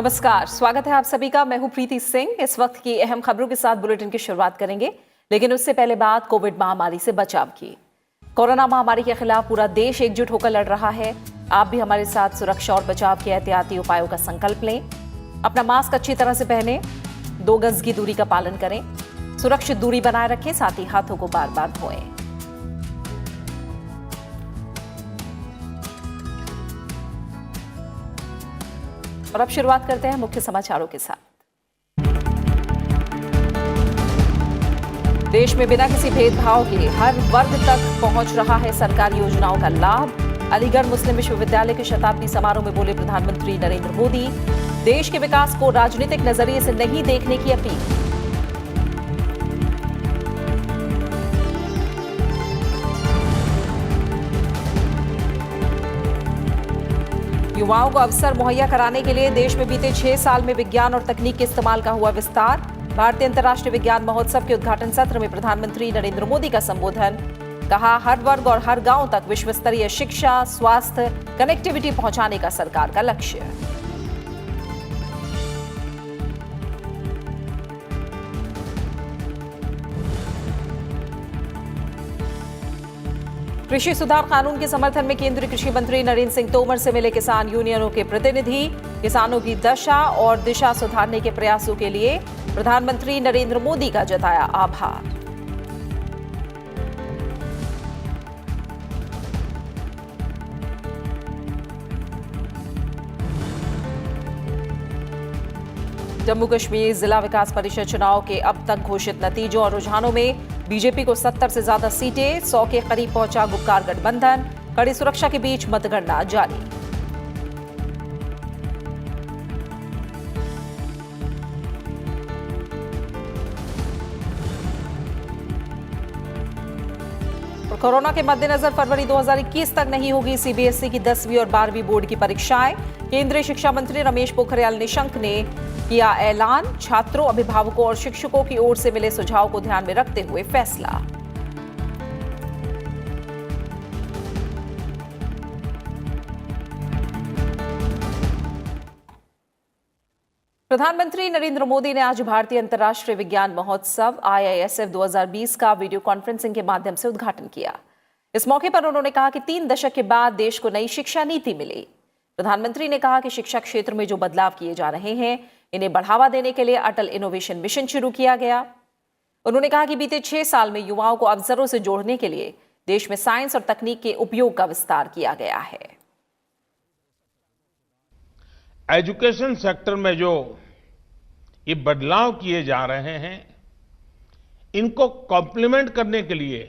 नमस्कार, स्वागत है आप सभी का। मैं हूं प्रीति सिंह। इस वक्त की अहम खबरों के साथ बुलेटिन की शुरुआत करेंगे, लेकिन उससे पहले बात कोविड महामारी से बचाव की। कोरोना महामारी के खिलाफ पूरा देश एकजुट होकर लड़ रहा है। आप भी हमारे साथ सुरक्षा और बचाव के एहतियाती उपायों का संकल्प लें। अपना मास्क अच्छी तरह से पहनें, 2 गज की दूरी का पालन करें, सुरक्षित दूरी बनाए रखें, साथ ही हाथों को बार बार धोएं। और अब शुरुआत करते हैं मुख्य समाचारों के साथ। देश में बिना किसी भेदभाव के हर वर्ग तक पहुंच रहा है सरकारी योजनाओं का लाभ। अलीगढ़ मुस्लिम विश्वविद्यालय के शताब्दी समारोह में बोले प्रधानमंत्री नरेंद्र मोदी, देश के विकास को राजनीतिक नजरिए से नहीं देखने की अपील। युवाओं को अवसर मुहैया कराने के लिए देश में बीते 6 साल में विज्ञान और तकनीक के इस्तेमाल का हुआ विस्तार। भारतीय अंतर्राष्ट्रीय विज्ञान महोत्सव के उद्घाटन सत्र में प्रधानमंत्री नरेंद्र मोदी का संबोधन। कहा, हर वर्ग और हर गांव तक विश्व स्तरीय शिक्षा, स्वास्थ्य, कनेक्टिविटी पहुंचाने का सरकार का लक्ष्य। कृषि सुधार कानून के समर्थन में केंद्रीय कृषि मंत्री नरेंद्र सिंह तोमर से मिले किसान यूनियनों के प्रतिनिधि। किसानों की दशा और दिशा सुधारने के प्रयासों के लिए प्रधानमंत्री नरेंद्र मोदी का जताया आभार। जम्मू कश्मीर जिला विकास परिषद चुनाव के अब तक घोषित नतीजों और रुझानों में बीजेपी को 70 से ज्यादा सीटें, 100 के करीब पहुंचा गुपकार गठबंधन। कड़ी सुरक्षा के बीच मतगणना जारी। और कोरोना के मद्देनजर फरवरी 2021 तक नहीं होगी सीबीएसई की 10वीं और 12वीं बोर्ड की परीक्षाएं। केंद्रीय शिक्षा मंत्री रमेश पोखरियाल निशंक ने किया ऐलान। छात्रों, अभिभावकों और शिक्षकों की ओर से मिले सुझाव को ध्यान में रखते हुए फैसला। प्रधानमंत्री नरेंद्र मोदी ने आज भारतीय अंतर्राष्ट्रीय विज्ञान महोत्सव IISF 2020 का वीडियो कॉन्फ्रेंसिंग के माध्यम से उद्घाटन किया। इस मौके पर उन्होंने कहा कि 3 दशक के बाद देश को नई शिक्षा नीति मिली। प्रधानमंत्री ने कहा कि शिक्षा क्षेत्र में जो बदलाव किए जा रहे हैं, इन्हें बढ़ावा देने के लिए अटल इनोवेशन मिशन शुरू किया गया। उन्होंने कहा कि बीते 6 साल में युवाओं को अवसरों से जोड़ने के लिए देश में साइंस और तकनीक के उपयोग का विस्तार किया गया है। एजुकेशन सेक्टर में जो ये बदलाव किए जा रहे हैं, इनको कॉम्प्लीमेंट करने के लिए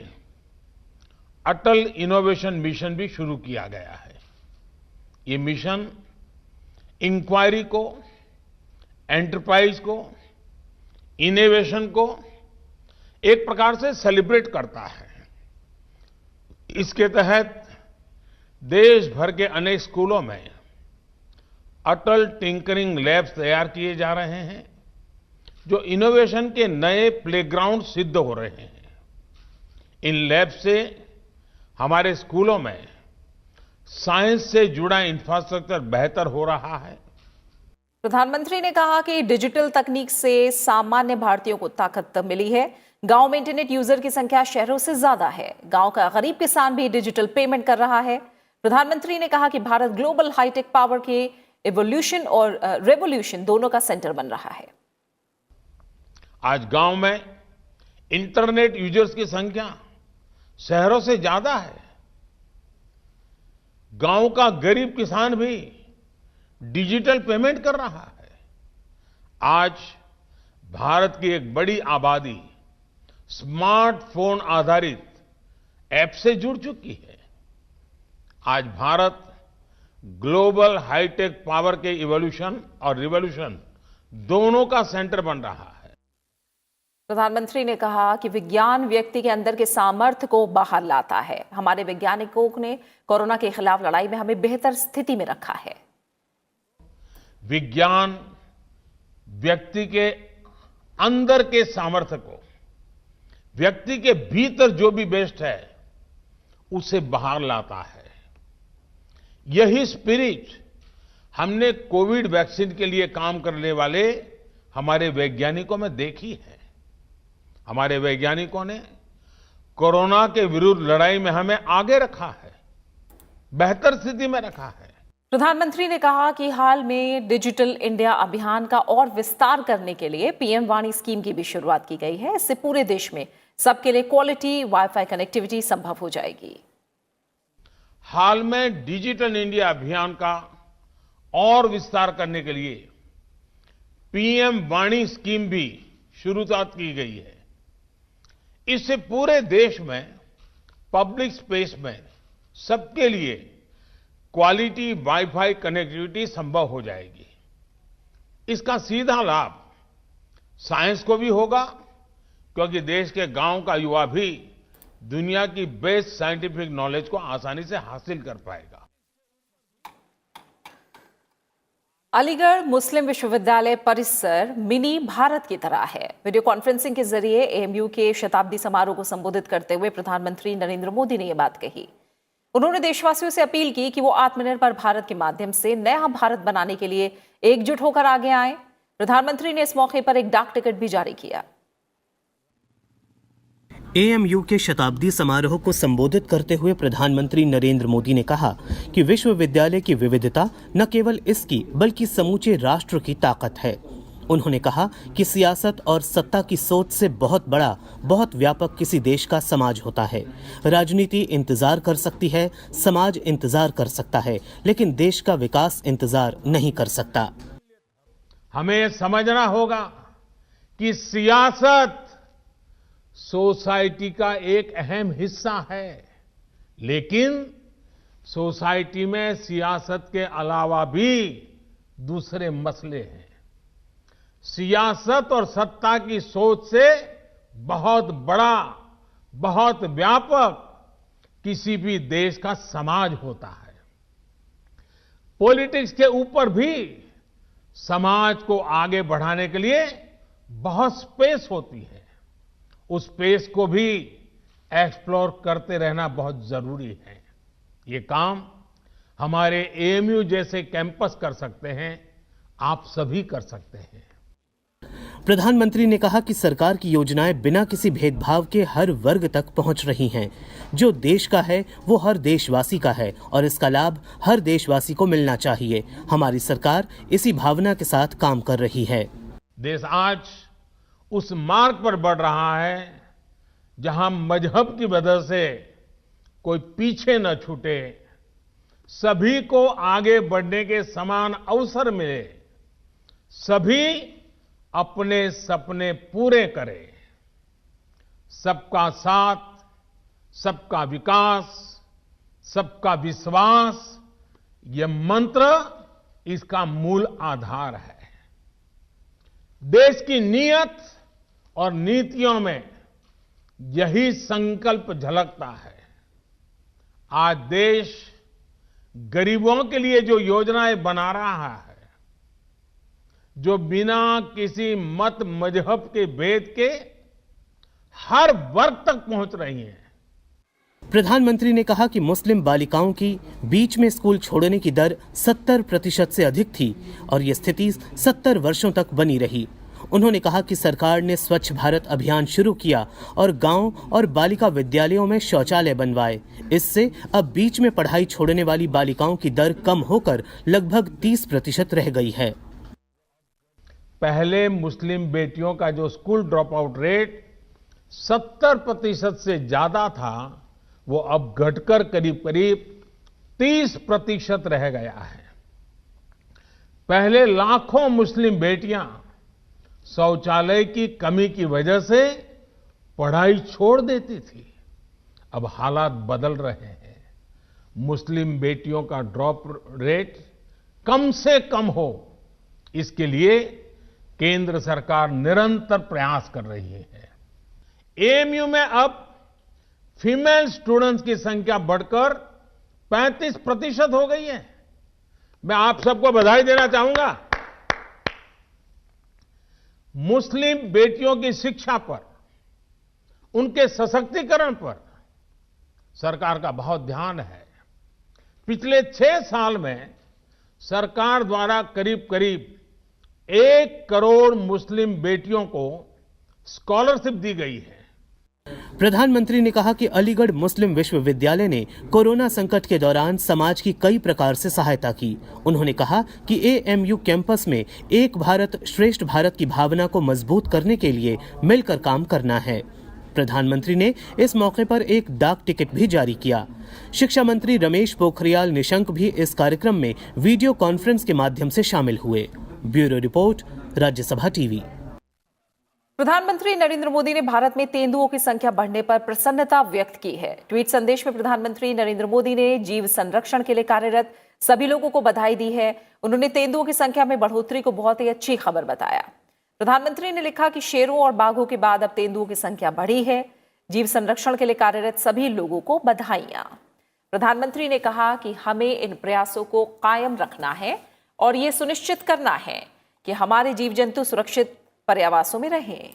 अटल इनोवेशन मिशन भी शुरू किया गया है। ये मिशन इंक्वायरी को, एंटरप्राइज को, इनोवेशन को एक प्रकार से सेलिब्रेट करता है। इसके तहत देश भर के अनेक स्कूलों में अटल टिंकरिंग लैब्स तैयार किए जा रहे हैं, जो इनोवेशन के नए प्लेग्राउंड सिद्ध हो रहे हैं। इन लैब से हमारे स्कूलों में साइंस से जुड़ा इंफ्रास्ट्रक्चर बेहतर हो रहा है। प्रधानमंत्री ने कहा कि डिजिटल तकनीक से सामान्य भारतीयों को ताकत मिली है। गांव में इंटरनेट यूजर की संख्या शहरों से ज्यादा है। गांव का गरीब किसान भी डिजिटल पेमेंट कर रहा है। प्रधानमंत्री ने कहा कि भारत ग्लोबल हाईटेक पावर के इवोल्यूशन और रेवोल्यूशन दोनों का सेंटर बन रहा है। आज गांव में इंटरनेट यूजर्स की संख्या शहरों से ज्यादा है। गांव का गरीब किसान भी डिजिटल पेमेंट कर रहा है। आज भारत की एक बड़ी आबादी स्मार्टफोन आधारित ऐप से जुड़ चुकी है। आज भारत ग्लोबल हाईटेक पावर के इवोल्यूशन और रिवोल्यूशन दोनों का सेंटर बन रहा है। प्रधानमंत्री ने कहा कि विज्ञान व्यक्ति के अंदर के सामर्थ्य को बाहर लाता है। हमारे वैज्ञानिकों ने कोरोना के खिलाफ लड़ाई में हमें बेहतर स्थिति में रखा है। विज्ञान व्यक्ति के अंदर के सामर्थ्य को, व्यक्ति के भीतर जो भी बेस्ट है, उसे बाहर लाता है। यही स्पिरिट हमने कोविड वैक्सीन के लिए काम करने वाले हमारे वैज्ञानिकों में देखी है। हमारे वैज्ञानिकों ने कोरोना के विरुद्ध लड़ाई में हमें आगे रखा है, बेहतर स्थिति में रखा है। प्रधानमंत्री ने कहा कि हाल में डिजिटल इंडिया अभियान का और विस्तार करने के लिए पीएम वाणी स्कीम की भी शुरुआत की गई है। इससे पूरे देश में सबके लिए क्वालिटी वाईफाई कनेक्टिविटी संभव हो जाएगी। हाल में डिजिटल इंडिया अभियान का और विस्तार करने के लिए पीएम वाणी स्कीम भी शुरुआत की गई है। इससे पूरे देश में पब्लिक स्पेस में सबके लिए क्वालिटी वाईफाई कनेक्टिविटी संभव हो जाएगी। इसका सीधा लाभ साइंस को भी होगा, क्योंकि देश के गांव का युवा भी दुनिया की बेस्ट साइंटिफिक नॉलेज को आसानी से हासिल कर पाएगा। अलीगढ़ मुस्लिम विश्वविद्यालय परिसर मिनी भारत की तरह है। वीडियो कॉन्फ्रेंसिंग के जरिए एएमयू के शताब्दी समारोह को संबोधित करते हुए प्रधानमंत्री नरेंद्र मोदी ने यह बात कही। उन्होंने देशवासियों से अपील की कि वो आत्मनिर्भर भारत के माध्यम से नया भारत बनाने के लिए एकजुट होकर आगे आए। प्रधानमंत्री ने इस मौके पर एक डाक टिकट भी जारी किया। एएमयू के शताब्दी समारोह को संबोधित करते हुए प्रधानमंत्री नरेंद्र मोदी ने कहा कि विश्वविद्यालय की विविधता न केवल इसकी बल्कि समूचे राष्ट्र की ताकत है। उन्होंने कहा कि सियासत और सत्ता की सोच से बहुत बड़ा, बहुत व्यापक किसी देश का समाज होता है। राजनीति इंतजार कर सकती है, समाज इंतजार कर सकता है, लेकिन देश का विकास इंतजार नहीं कर सकता। हमें समझना होगा कि सियासत सोसाइटी का एक अहम हिस्सा है, लेकिन सोसाइटी में सियासत के अलावा भी दूसरे मसले हैं। सियासत और सत्ता की सोच से बहुत बड़ा, बहुत व्यापक किसी भी देश का समाज होता है। पॉलिटिक्स के ऊपर भी समाज को आगे बढ़ाने के लिए बहुत स्पेस होती है। उस स्पेस को भी एक्सप्लोर करते रहना बहुत जरूरी है। ये काम हमारे एएमयू जैसे कैंपस कर सकते हैं, आप सभी कर सकते हैं। प्रधानमंत्री ने कहा कि सरकार की योजनाएं बिना किसी भेदभाव के हर वर्ग तक पहुंच रही हैं। जो देश का है वो हर देशवासी का है और इसका लाभ हर देशवासी को मिलना चाहिए। हमारी सरकार इसी भावना के साथ काम कर रही है। देश आज उस मार्ग पर बढ़ रहा है जहां मजहब की वजह से कोई पीछे न छूटे, सभी को आगे बढ़ने के समान अवसर मिले, सभी अपने सपने पूरे करें। सबका साथ, सबका विकास, सबका विश्वास, यह मंत्र इसका मूल आधार है। देश की नीयत और नीतियों में यही संकल्प झलकता है। आज देश गरीबों के लिए जो योजनाएं बना रहा है, जो बिना किसी मत मजहब के भेद के हर वर्ग तक पहुंच रही हैं। प्रधानमंत्री ने कहा कि मुस्लिम बालिकाओं की बीच में स्कूल छोड़ने की दर 70% से अधिक थी और ये स्थिति 70 वर्षों तक बनी रही। उन्होंने कहा कि सरकार ने स्वच्छ भारत अभियान शुरू किया और गांव और बालिका विद्यालयों में शौचालय बनवाए। इससे अब बीच में पढ़ाई छोड़ने वाली बालिकाओं की दर कम होकर लगभग 30% रह गई है। पहले मुस्लिम बेटियों का जो स्कूल ड्रॉप आउट रेट 70% से ज्यादा था, वो अब घटकर करीब करीब 30% रह गया है। पहले लाखों मुस्लिम बेटियां शौचालय की कमी की वजह से पढ़ाई छोड़ देती थी। अब हालात बदल रहे हैं। मुस्लिम बेटियों का ड्रॉप रेट कम से कम हो, इसके लिए केंद्र सरकार निरंतर प्रयास कर रही है। एएमयू में अब फीमेल स्टूडेंट्स की संख्या बढ़कर 35% हो गई है। मैं आप सबको बधाई देना चाहूंगा। मुस्लिम बेटियों की शिक्षा पर, उनके सशक्तिकरण पर सरकार का बहुत ध्यान है। पिछले 6 साल में सरकार द्वारा करीब करीब 1 करोड़ मुस्लिम बेटियों को स्कॉलरशिप दी गई है। प्रधानमंत्री ने कहा कि अलीगढ़ मुस्लिम विश्वविद्यालय ने कोरोना संकट के दौरान समाज की कई प्रकार से सहायता की। उन्होंने कहा कि एएमयू कैंपस में एक भारत श्रेष्ठ भारत की भावना को मजबूत करने के लिए मिलकर काम करना है। प्रधानमंत्री ने इस मौके पर एक डाक टिकट भी जारी किया। शिक्षा मंत्री रमेश पोखरियाल निशंक भी इस कार्यक्रम में वीडियो कॉन्फ्रेंस के माध्यम से शामिल हुए। Bureau report, Rajya Sabha TV. प्रधानमंत्री नरेंद्र मोदी ने भारत में तेंदुओं की संख्या बढ़ने पर प्रसन्नता व्यक्त की है। ट्वीट संदेश में प्रधानमंत्री नरेंद्र मोदी ने जीव संरक्षण के लिए कार्यरत सभी लोगों को बधाई दी है। उन्होंने तेंदुओं की संख्या में बढ़ोतरी को बहुत ही अच्छी खबर बताया। प्रधानमंत्री ने लिखा कि शेरों और बाघों के बाद अब तेंदुओं की संख्या बढ़ी है। जीव संरक्षण के लिए कार्यरत सभी लोगों को बधाइयां। प्रधानमंत्री ने कहा कि हमें इन प्रयासों को कायम रखना है और ये सुनिश्चित करना है कि हमारे जीव जंतु सुरक्षित पर्यावासों में रहें।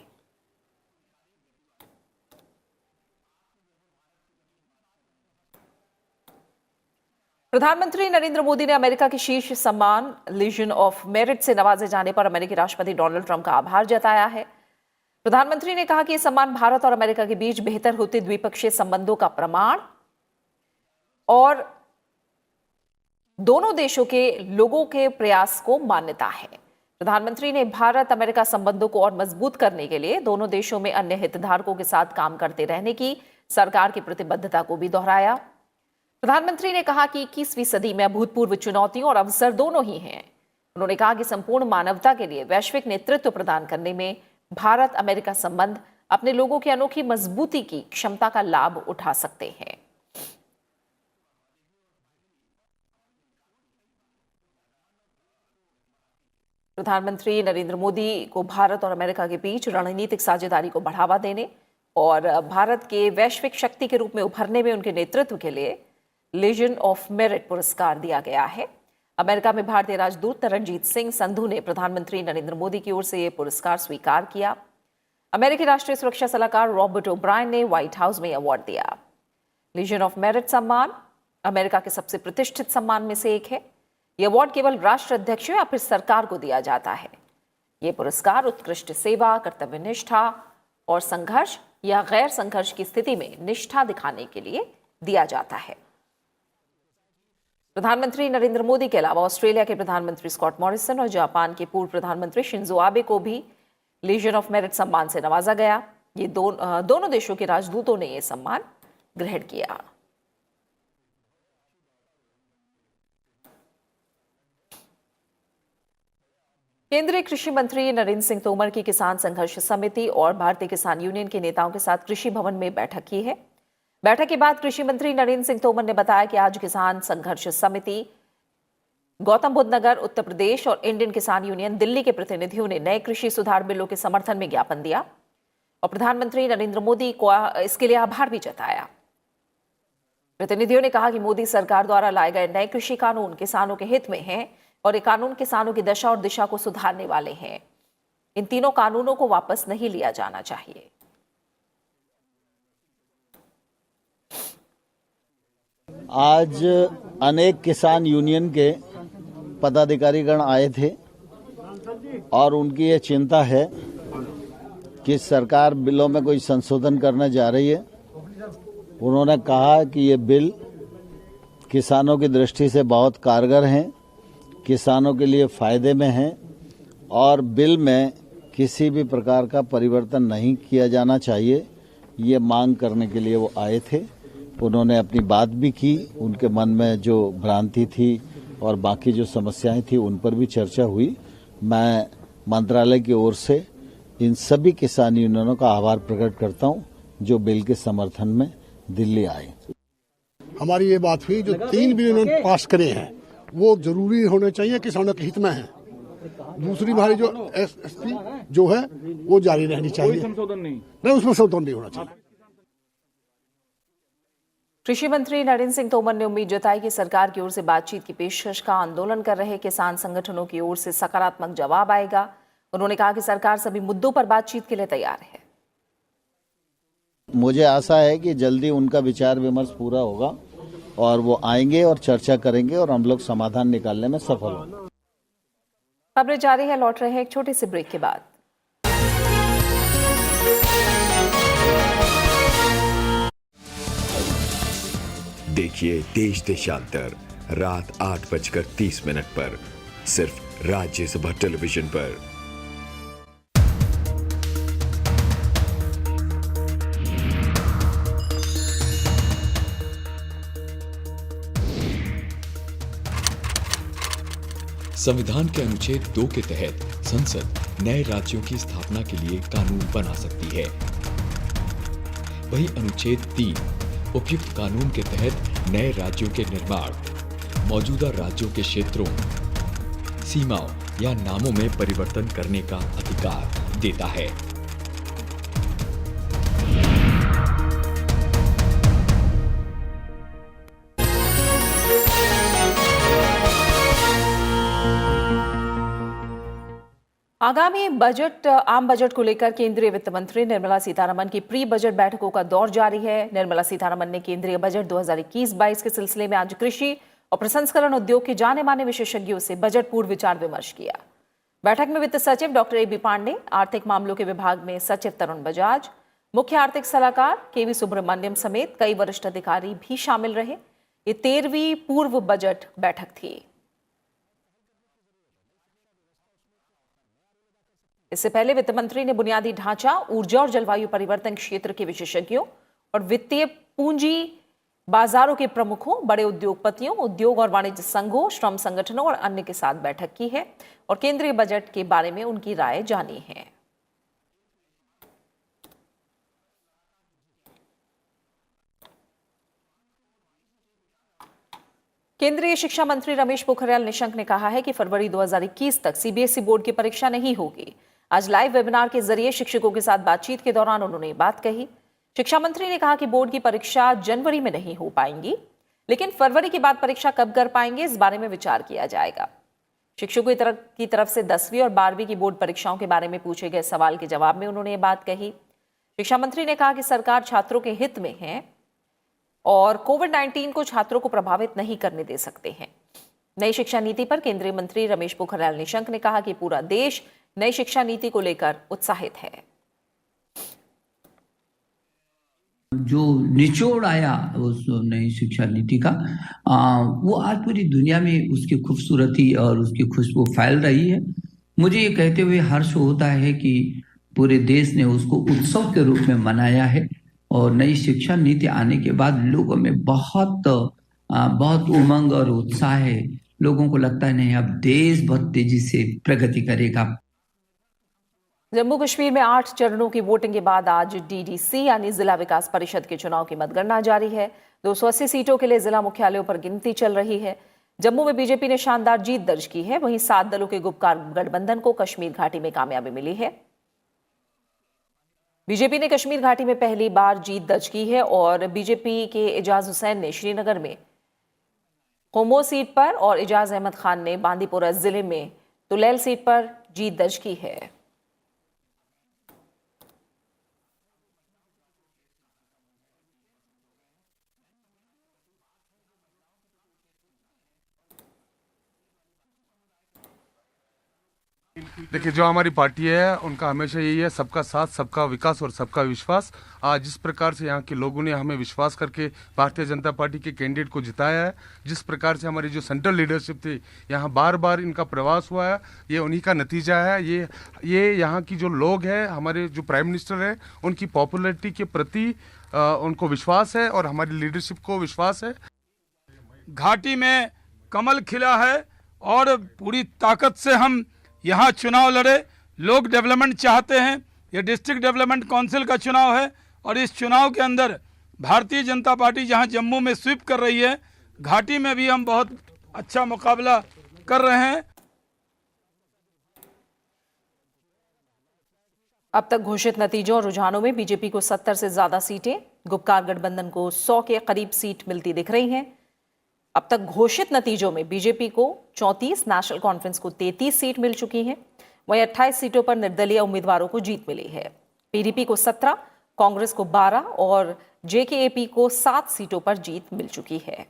प्रधानमंत्री नरेंद्र मोदी ने अमेरिका के शीर्ष सम्मान लीजन ऑफ मेरिट से नवाजे जाने पर अमेरिकी राष्ट्रपति डोनाल्ड ट्रंप का आभार जताया है। प्रधानमंत्री ने कहा कि यह सम्मान भारत और अमेरिका के बीच बेहतर होते द्विपक्षीय संबंधों का प्रमाण और दोनों देशों के लोगों के प्रयास को मान्यता है। प्रधानमंत्री ने भारत अमेरिका संबंधों को और मजबूत करने के लिए दोनों देशों में अन्य हितधारकों के साथ काम करते रहने की सरकार की प्रतिबद्धता को भी दोहराया। प्रधानमंत्री ने कहा कि 21वीं सदी में अभूतपूर्व चुनौतियों और अवसर दोनों ही हैं। उन्होंने कहा कि संपूर्ण मानवता के लिए वैश्विक नेतृत्व प्रदान करने में भारत अमेरिका संबंध अपने लोगों की अनोखी मजबूती की क्षमता का लाभ उठा सकते हैं। प्रधानमंत्री नरेंद्र मोदी को भारत और अमेरिका के बीच रणनीतिक साझेदारी को बढ़ावा देने और भारत के वैश्विक शक्ति के रूप में उभरने में उनके नेतृत्व के लिए लीजन ऑफ मेरिट पुरस्कार दिया गया है। अमेरिका में भारतीय राजदूत तरनजीत सिंह संधू ने प्रधानमंत्री नरेंद्र मोदी की ओर से यह पुरस्कार स्वीकार किया। अमेरिकी राष्ट्रीय सुरक्षा सलाहकार रॉबर्ट ओब्रायन ने व्हाइट हाउस में अवार्ड दिया। लीजन ऑफ मेरिट सम्मान अमेरिका के सबसे प्रतिष्ठित सम्मान में से एक है। यह अवार्ड केवल राष्ट्र अध्यक्षों या फिर सरकार को दिया जाता है। यह पुरस्कार उत्कृष्ट सेवा, कर्तव्यनिष्ठा और संघर्ष या गैर संघर्ष की स्थिति में निष्ठा दिखाने के लिए दिया जाता है। प्रधानमंत्री नरेंद्र मोदी के अलावा ऑस्ट्रेलिया के प्रधानमंत्री स्कॉट मॉरिसन और जापान के पूर्व प्रधानमंत्री शिंजो आबे को भी लीजन ऑफ मेरिट सम्मान से नवाजा गया। ये दोनों देशों के राजदूतों ने यह सम्मान ग्रहण किया। केंद्रीय कृषि मंत्री नरेंद्र सिंह तोमर की किसान संघर्ष समिति और भारतीय किसान यूनियन के नेताओं के साथ कृषि भवन में बैठक की है। बैठक के बाद कृषि मंत्री नरेंद्र सिंह तोमर ने बताया कि आज किसान संघर्ष समिति, गौतम बुद्ध नगर उत्तर प्रदेश और इंडियन किसान यूनियन दिल्ली के प्रतिनिधियों ने नए कृषि सुधार बिलों के समर्थन में ज्ञापन दिया और प्रधानमंत्री नरेंद्र मोदी को इसके लिए आभार भी जताया। प्रतिनिधियों ने कहा कि मोदी सरकार द्वारा लाए गए नए कृषि कानून किसानों के हित में हैं और ये कानून किसानों की दशा और दिशा को सुधारने वाले हैं। इन तीनों कानूनों को वापस नहीं लिया जाना चाहिए। आज अनेक किसान यूनियन के पदाधिकारीगण आए थे और उनकी ये चिंता है कि सरकार बिलों में कोई संशोधन करने जा रही है। उन्होंने कहा कि ये बिल किसानों की दृष्टि से बहुत कारगर हैं, किसानों के लिए फायदे में हैं और बिल में किसी भी प्रकार का परिवर्तन नहीं किया जाना चाहिए। ये मांग करने के लिए वो आए थे। उन्होंने अपनी बात भी की, उनके मन में जो भ्रांति थी और बाकी जो समस्याएं थी उन पर भी चर्चा हुई। मैं मंत्रालय की ओर से इन सभी किसान यूनियनों का आभार प्रकट करता हूं जो बिल के समर्थन में दिल्ली आए। हमारी ये बात हुई, जो 3 बिल उन्होंने पास करे हैं वो जरूरी होने चाहिए, किसानों के हित में है। दूसरी हमारी जो एसएसपी जो है वो जारी रहनी चाहिए, संशोधन नहीं, उसमें संशोधन नहीं होना चाहिए। कृषि मंत्री नरेंद्र सिंह तोमर ने उम्मीद जताई कि सरकार की ओर से बातचीत की पेशकश का आंदोलन कर रहे किसान संगठनों की ओर से सकारात्मक जवाब आएगा। उन्होंने कहा कि सरकार सभी मुद्दों पर बातचीत के लिए तैयार है। मुझे आशा है कि जल्दी उनका विचार विमर्श पूरा होगा और वो आएंगे और चर्चा करेंगे और हम लोग समाधान निकालने में सफल होंगे। खबरें जारी है, लौट रहे हैं एक छोटे से ब्रेक के बाद। देखिए देश देशांतर रात 8:30 पर सिर्फ राज्यसभा टेलीविजन पर। संविधान के अनुच्छेद 2 के तहत संसद नए राज्यों की स्थापना के लिए कानून बना सकती है। वहीं अनुच्छेद 3 उपयुक्त कानून के तहत नए राज्यों के निर्माण, मौजूदा राज्यों के क्षेत्रों, सीमाओं या नामों में परिवर्तन करने का अधिकार देता है। आगामी आम बजट को लेकर केंद्रीय वित्त मंत्री निर्मला सीतारमण की प्री बजट बैठकों का दौर जारी है। निर्मला सीतारमण ने केंद्रीय बजट 2021-22 के सिलसिले में आज कृषि और प्रसंस्करण उद्योग के जाने माने विशेषज्ञों से बजट पूर्व विचार विमर्श किया। बैठक में वित्त सचिव डॉक्टर ए बी पांडे, आर्थिक मामलों के विभाग में सचिव तरुण बजाज, मुख्य आर्थिक सलाहकार केवी सुब्रमण्यम समेत कई वरिष्ठ अधिकारी भी शामिल रहे। ये 13वीं पूर्व बजट बैठक थी। इससे पहले वित्त मंत्री ने बुनियादी ढांचा, ऊर्जा और जलवायु परिवर्तन क्षेत्र के विशेषज्ञों और वित्तीय पूंजी बाजारों के प्रमुखों, बड़े उद्योगपतियों, उद्योग और वाणिज्य संघों, श्रम संगठनों और अन्य के साथ बैठक की है और केंद्रीय बजट के बारे में उनकी राय जानी है। केंद्रीय शिक्षा मंत्री रमेश पोखरियाल निशंक ने कहा है कि फरवरी 2021 तक सीबीएसई बोर्ड की परीक्षा नहीं होगी। आज लाइव वेबिनार के जरिए शिक्षकों के साथ बातचीत के दौरान उन्होंने ये बात कही। शिक्षा मंत्री ने कहा कि बोर्ड की परीक्षा जनवरी में नहीं हो पाएंगी, लेकिन फरवरी के बाद परीक्षा कब कर पाएंगे इस बारे में विचार किया जाएगा। शिक्षकों की तरफ से 10वीं और 12वीं की बोर्ड परीक्षाओं के बारे में पूछे गए सवाल के जवाब में उन्होंने ये बात कही। शिक्षा मंत्री ने कहा कि सरकार छात्रों के हित में है और कोविड-19 को छात्रों को प्रभावित नहीं करने दे सकते हैं। नई शिक्षा नीति पर केंद्रीय मंत्री रमेश पोखरियाल निशंक ने कहा कि पूरा देश नई शिक्षा नीति को लेकर उत्साहित है। जो निचोड़ आया उस नई शिक्षा नीति का वो आज पूरी दुनिया में उसकी खूबसूरती और उसकी खुशबू फैल रही है। मुझे ये कहते हुए हर्ष होता है कि पूरे देश ने उसको उत्सव के रूप में मनाया है और नई शिक्षा नीति आने के बाद लोगों में बहुत उमंग और उत्साह है। लोगों को लगता है नहीं, अब देश बहुत तेजी से प्रगति करेगा। जम्मू कश्मीर में 8 चरणों की वोटिंग के बाद आज डीडीसी यानी जिला विकास परिषद के चुनाव की मतगणना जारी है। 280 सीटों के लिए जिला मुख्यालयों पर गिनती चल रही है। जम्मू में बीजेपी ने शानदार जीत दर्ज की है, वहीं 7 दलों के गुपकार गठबंधन को कश्मीर घाटी में कामयाबी मिली है। बीजेपी ने कश्मीर घाटी में पहली बार जीत दर्ज की है और बीजेपी के एजाज हुसैन ने श्रीनगर में होमो सीट पर और एजाज अहमद खान ने बांदीपोरा जिले में तुलैल सीट पर जीत दर्ज की है। देखिए, जो हमारी पार्टी है उनका हमेशा यही है, सबका साथ, सबका विकास और सबका विश्वास। आज जिस प्रकार से यहाँ के लोगों ने हमें विश्वास करके भारतीय जनता पार्टी के कैंडिडेट को जिताया है, जिस प्रकार से हमारी जो सेंट्रल लीडरशिप थी यहाँ बार बार इनका प्रवास हुआ है, ये उन्हीं का नतीजा है। ये यहाँ की जो लोग हैं, हमारे जो प्राइम मिनिस्टर है, उनकी पॉपुलैरिटी के प्रति उनको विश्वास है और हमारी लीडरशिप को विश्वास है। घाटी में कमल खिला है और पूरी ताकत से हम यहाँ चुनाव लड़े। लोग डेवलपमेंट चाहते हैं। ये डिस्ट्रिक्ट डेवलपमेंट काउंसिल का चुनाव है और इस चुनाव के अंदर भारतीय जनता पार्टी जहाँ जम्मू में स्वीप कर रही है, घाटी में भी हम बहुत अच्छा मुकाबला कर रहे हैं। अब तक घोषित नतीजों और रुझानों में बीजेपी को 70 से ज्यादा सीटें, गुपकार गठबंधन को 100 के करीब सीट मिलती दिख रही हैं। अब तक घोषित नतीजों में बीजेपी को 34, नेशनल कॉन्फ्रेंस को 33 सीट मिल चुकी हैं। वहीं 28 सीटों पर निर्दलीय उम्मीदवारों को जीत मिली है। पीडीपी को 17, कांग्रेस को 12 और जेकेएपी को 7 सीटों पर जीत मिल चुकी है।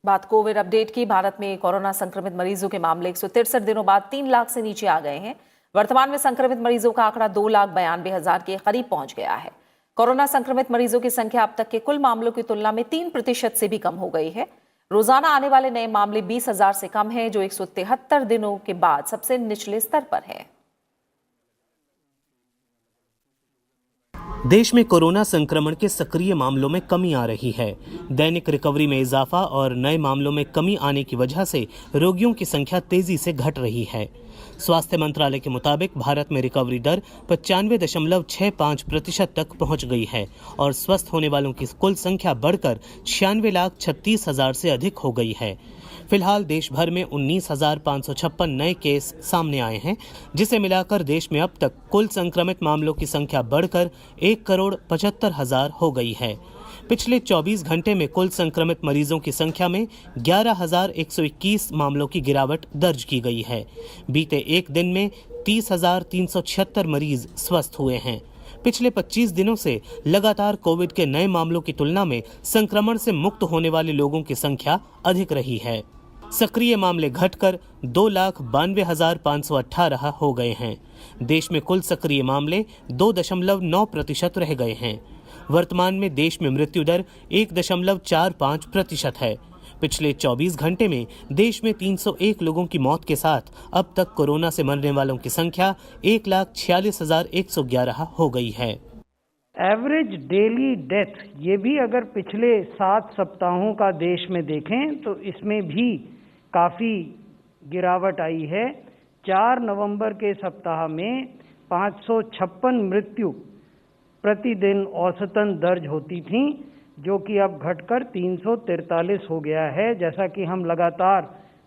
बात कोविड अपडेट की। भारत में कोरोना संक्रमित मरीजों के मामले 163 दिनों बाद 3 लाख से नीचे आ गए हैं। वर्तमान में संक्रमित मरीजों का आंकड़ा 2,92,000 के करीब पहुंच गया है। कोरोना संक्रमित मरीजों की संख्या अब तक के कुल मामलों की तुलना में 3% से भी कम हो गई है। रोजाना आने वाले नए मामले 20,000 से कम हैं, जो 173 दिनों के बाद सबसे निचले स्तर पर है। देश में कोरोना संक्रमण के सक्रिय मामलों में कमी आ रही है। दैनिक रिकवरी में इजाफा और नए मामलों में कमी आने की वजह से रोगियों की संख्या तेजी से घट रही है। स्वास्थ्य मंत्रालय के मुताबिक भारत में रिकवरी दर 95.65% तक पहुंच गई है और स्वस्थ होने वालों की कुल संख्या बढ़कर 96,36,000 से अधिक हो गई है। फिलहाल देश भर में 19,556 नए केस सामने आए हैं, जिसे मिलाकर देश में अब तक कुल संक्रमित मामलों की संख्या बढ़कर 1,75,00,000 हो गई है। पिछले 24 घंटे में कुल संक्रमित मरीजों की संख्या में 11,121 मामलों की गिरावट दर्ज की गई है। बीते एक दिन में 30,376 मरीज स्वस्थ हुए हैं। पिछले 25 दिनों से लगातार कोविड के नए मामलों की तुलना में संक्रमण से मुक्त होने वाले लोगों की संख्या अधिक रही है। सक्रिय मामले घटकर 2,92,518 हो गए हैं। देश में कुल सक्रिय मामले 2.9% रह गए हैं। वर्तमान में देश में मृत्यु दर 1.45% है। पिछले 24 घंटे में देश में 301 लोगों की मौत के साथ अब तक कोरोना से मरने वालों की संख्या 1,46,111 हो गई है। एवरेज डेली डेथ ये भी अगर पिछले 7 सप्ताहों का देश में देखें तो इसमें भी काफ़ी गिरावट आई है। 4 नवंबर के सप्ताह में 556 मृत्यु प्रतिदिन औसतन दर्ज होती थी, जो कि अब घटकर 343 हो गया है। जैसा कि हम लगातार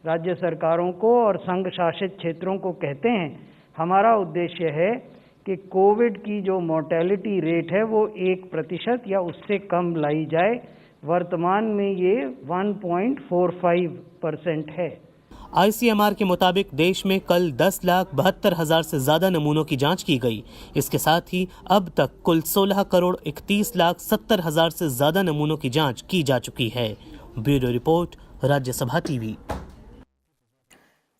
राज्य सरकारों को और संघ शासित क्षेत्रों को कहते हैं, हमारा उद्देश्य है कि कोविड की जो मोर्टेलिटी रेट है वो 1% या उससे कम लाई जाए। वर्तमान में ये 1.45% है। ICMR के मुताबिक देश में कल 10,72,000 से ज्यादा नमूनों की जांच की गई। इसके साथ ही अब तक कुल 16,31,70,000 से ज्यादा नमूनों की जांच की जा चुकी है। Bureau report, Rajya Sabha TV.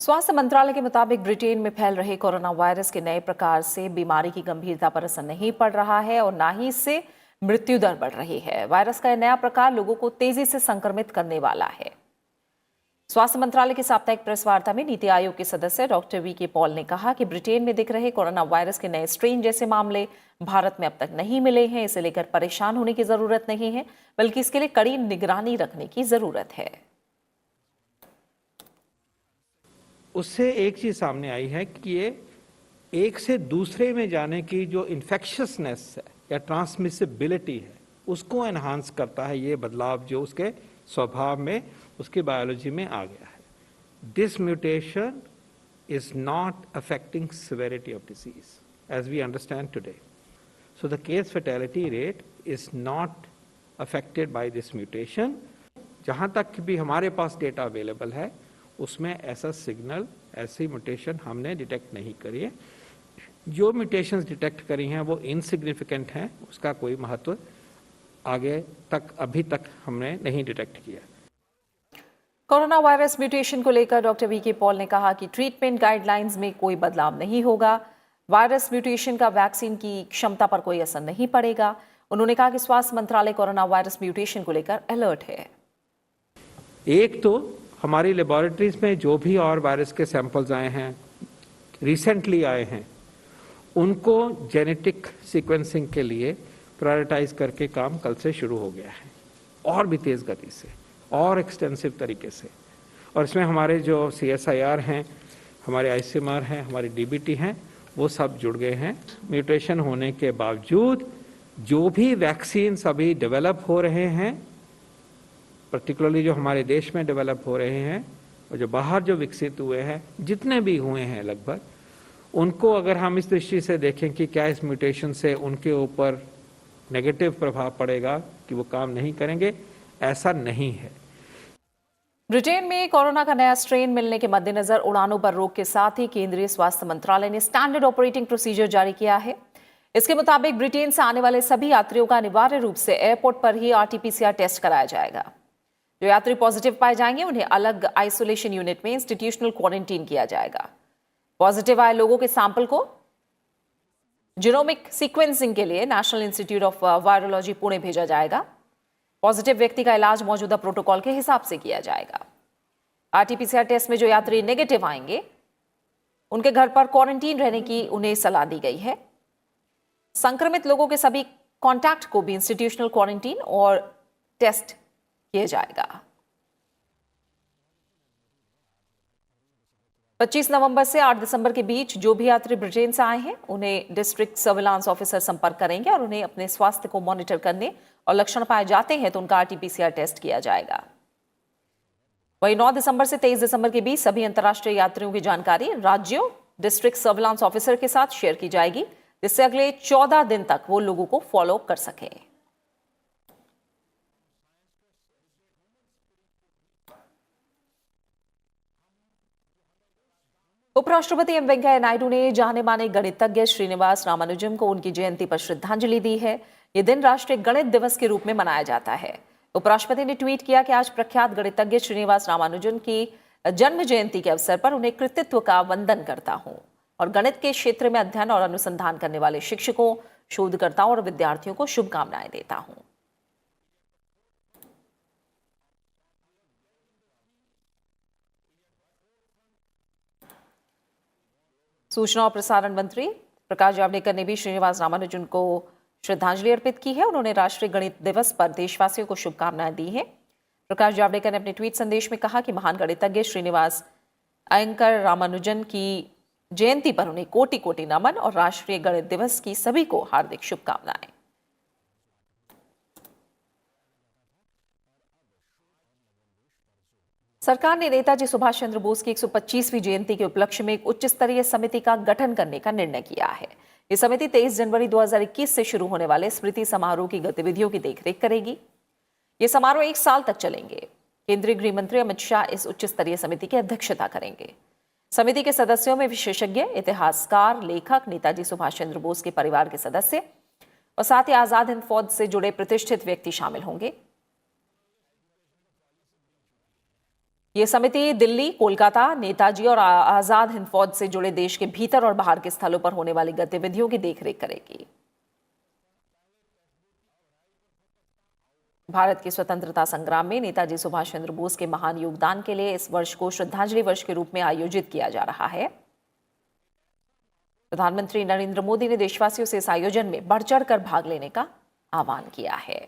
स्वास्थ्य मंत्रालय के मुताबिक ब्रिटेन में फैल रहे कोरोना वायरस के नए प्रकार से बीमारी की गंभीरता पर असर नहीं पड़ रहा है और न ही इससे मृत्यु दर बढ़ रही है। वायरस का यह नया प्रकार लोगों को तेजी से संक्रमित करने वाला है। स्वास्थ्य मंत्रालय की साप्ताहिक प्रेस वार्ता में नीति आयोग के सदस्य डॉक्टर वी.के. पॉल ने कहा कि ब्रिटेन में दिख रहे कोरोना वायरस के नए स्ट्रेन जैसे मामले भारत में अब तक नहीं मिले हैं। इसे लेकर परेशान होने की जरूरत नहीं है, बल्कि इसके लिए कड़ी निगरानी रखने की जरूरत है। उससे एक चीज सामने आई है कि ये एक से दूसरे में जाने की जो इन्फेक्शियसनेस है या ट्रांसमिसिबिलिटी है, उसको एनहांस करता है ये बदलाव जो उसके स्वभाव में, उसकी बायोलॉजी में आ गया है। This mutation is not affecting severity of disease as we understand today. So the case fatality rate is not affected by this mutation. जहां तक भी हमारे पास डेटा अवेलेबल है, उसमें ऐसा सिग्नल, ऐसी म्यूटेशन हमने डिटेक्ट नहीं करी है। जो म्यूटेशंस डिटेक्ट करी हैं वो इनसिग्निफिकेंट हैं, उसका कोई महत्व आगे तक अभी तक हमने नहीं डिटेक्ट किया। कोरोना वायरस म्यूटेशन को लेकर डॉक्टर वी.के. पॉल ने कहा कि ट्रीटमेंट गाइडलाइंस में कोई बदलाव नहीं होगा। वायरस म्यूटेशन का वैक्सीन की क्षमता पर कोई असर नहीं पड़ेगा। उन्होंने कहा कि स्वास्थ्य मंत्रालय कोरोना वायरस म्यूटेशन को लेकर अलर्ट है। एक तो हमारी लेबोरेटरीज में जो भी और वायरस के सैंपल्स आए हैं, रिसेंटली आए हैं, उनको जेनेटिक सीक्वेंसिंग के लिए प्रायोरिटाइज करके काम कल से शुरू हो गया है, और भी तेज गति से और एक्सटेंसिव तरीके से। और इसमें हमारे जो CSIR हैं, हमारे ICMR हैं, हमारे DBT हैं, वो सब जुड़ गए हैं। म्यूटेशन होने के बावजूद जो भी वैक्सीन अभी डेवलप हो रहे हैं, पर्टिकुलरली जो हमारे देश में डेवलप हो रहे हैं और जो बाहर जो विकसित हुए हैं, जितने भी हुए हैं लगभग, उनको अगर हम इस दृष्टि से देखें कि क्या इस म्यूटेशन से उनके ऊपर नेगेटिव प्रभाव पड़ेगा कि वो काम नहीं करेंगे, ऐसा नहीं है। ब्रिटेन में कोरोना का नया स्ट्रेन मिलने के मद्देनजर उड़ानों पर रोक के साथ ही केंद्रीय स्वास्थ्य मंत्रालय ने स्टैंडर्ड ऑपरेटिंग प्रोसीजर जारी किया है। इसके मुताबिक ब्रिटेन से आने वाले सभी यात्रियों का अनिवार्य रूप से एयरपोर्ट पर ही RT-PCR टेस्ट कराया जाएगा। जो यात्री पॉजिटिव पाए जाएंगे उन्हें अलग आइसोलेशन यूनिट में इंस्टीट्यूशनल क्वारंटीन किया जाएगा। पॉजिटिव आए लोगों के सैंपल को जीनोमिक सीक्वेंसिंग के लिए national institute of virology Pune भेजा जाएगा। पॉजिटिव व्यक्ति का इलाज मौजूदा प्रोटोकॉल के हिसाब से किया जाएगा। आरटीपीसीआर टेस्ट में जो यात्री नेगेटिव आएंगे उनके घर पर क्वारंटीन रहने की उन्हें सलाह दी गई है। संक्रमित लोगों के सभी कॉन्टैक्ट को भी इंस्टीट्यूशनल क्वारंटीन और टेस्ट किया जाएगा। 25 नवंबर से 8 दिसंबर के बीच जो भी यात्री ब्रिटेन से आए हैं उन्हें डिस्ट्रिक्ट सर्विलांस ऑफिसर संपर्क करेंगे और उन्हें अपने स्वास्थ्य को मॉनिटर करने और लक्षण पाए जाते हैं तो उनका आरटीपीसीआर टेस्ट किया जाएगा। वहीं 9 दिसंबर से 23 दिसंबर के बीच सभी अंतर्राष्ट्रीय यात्रियों की जानकारी राज्यों डिस्ट्रिक्ट सर्विलांस ऑफिसर के साथ शेयर की जाएगी, जिससे अगले 14 दिन तक वो लोगों को फॉलो कर सकें। उपराष्ट्रपति एम वेंकैया नायडू ने जाने माने गणितज्ञ श्रीनिवास रामानुजन को उनकी जयंती पर श्रद्धांजलि दी है। ये दिन राष्ट्रीय गणित दिवस के रूप में मनाया जाता है। उपराष्ट्रपति ने ट्वीट किया कि आज प्रख्यात गणितज्ञ श्रीनिवास रामानुजन की जन्म जयंती के अवसर पर उन्हें कृतित्व का वंदन करता हूं और गणित के क्षेत्र में अध्ययन और अनुसंधान करने वाले शिक्षकों, शोधकर्ताओं और विद्यार्थियों को शुभकामनाएं देता हूं। सूचना और प्रसारण मंत्री प्रकाश जावड़ेकर ने भी श्रीनिवास रामानुजन को श्रद्धांजलि अर्पित की है। उन्होंने राष्ट्रीय गणित दिवस पर देशवासियों को शुभकामनाएं दी हैं। प्रकाश जावड़ेकर ने अपने ट्वीट संदेश में कहा कि महान गणितज्ञ श्रीनिवास अयंकर रामानुजन की जयंती पर उन्हें कोटि कोटि नमन और राष्ट्रीय गणित दिवस की सभी को हार्दिक शुभकामनाएं। सरकार ने नेताजी सुभाष चंद्र बोस की 125वीं जयंती के उपलक्ष्य में एक उच्च स्तरीय समिति का गठन करने का निर्णय किया है। ये समिति 23 जनवरी 2021 से शुरू होने वाले स्मृति समारोह की गतिविधियों की देखरेख करेगी। ये समारोह 1 साल तक चलेंगे। केंद्रीय गृह मंत्री अमित शाह इस उच्च स्तरीय समिति की अध्यक्षता करेंगे। समिति के सदस्यों में विशेषज्ञ, इतिहासकार, लेखक, नेताजी सुभाष चंद्र बोस के परिवार के सदस्य और साथ ही आजाद हिंद फौज से जुड़े प्रतिष्ठित व्यक्ति शामिल होंगे। ये समिति दिल्ली, कोलकाता, नेताजी और आजाद हिंद फौज से जुड़े देश के भीतर और बाहर के स्थलों पर होने वाली गतिविधियों की देखरेख करेगी। भारत के स्वतंत्रता संग्राम में नेताजी सुभाष चंद्र बोस के महान योगदान के लिए इस वर्ष को श्रद्धांजलि वर्ष के रूप में आयोजित किया जा रहा है। प्रधानमंत्री नरेंद्र मोदी ने देशवासियों से इस आयोजन में बढ़ चढ़कर भाग लेने का आह्वान किया है।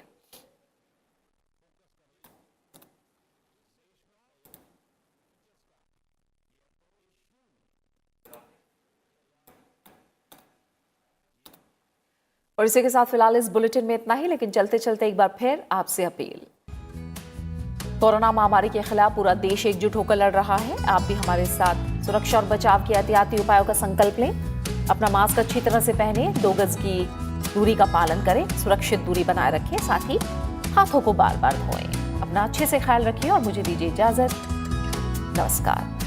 और इसी के साथ फिलहाल इस बुलेटिन में इतना ही, लेकिन चलते चलते एक बार फिर आपसे अपील। कोरोना महामारी के खिलाफ पूरा देश एकजुट होकर लड़ रहा है। आप भी हमारे साथ सुरक्षा और बचाव के एहतियाती उपायों का संकल्प लें। अपना मास्क अच्छी तरह से पहने, 2 गज की दूरी का पालन करें, सुरक्षित दूरी बनाए रखें, साथ ही हाथों को बार बार धोएं। अपना अच्छे से ख्याल रखिए और मुझे दीजिए इजाजत। नमस्कार।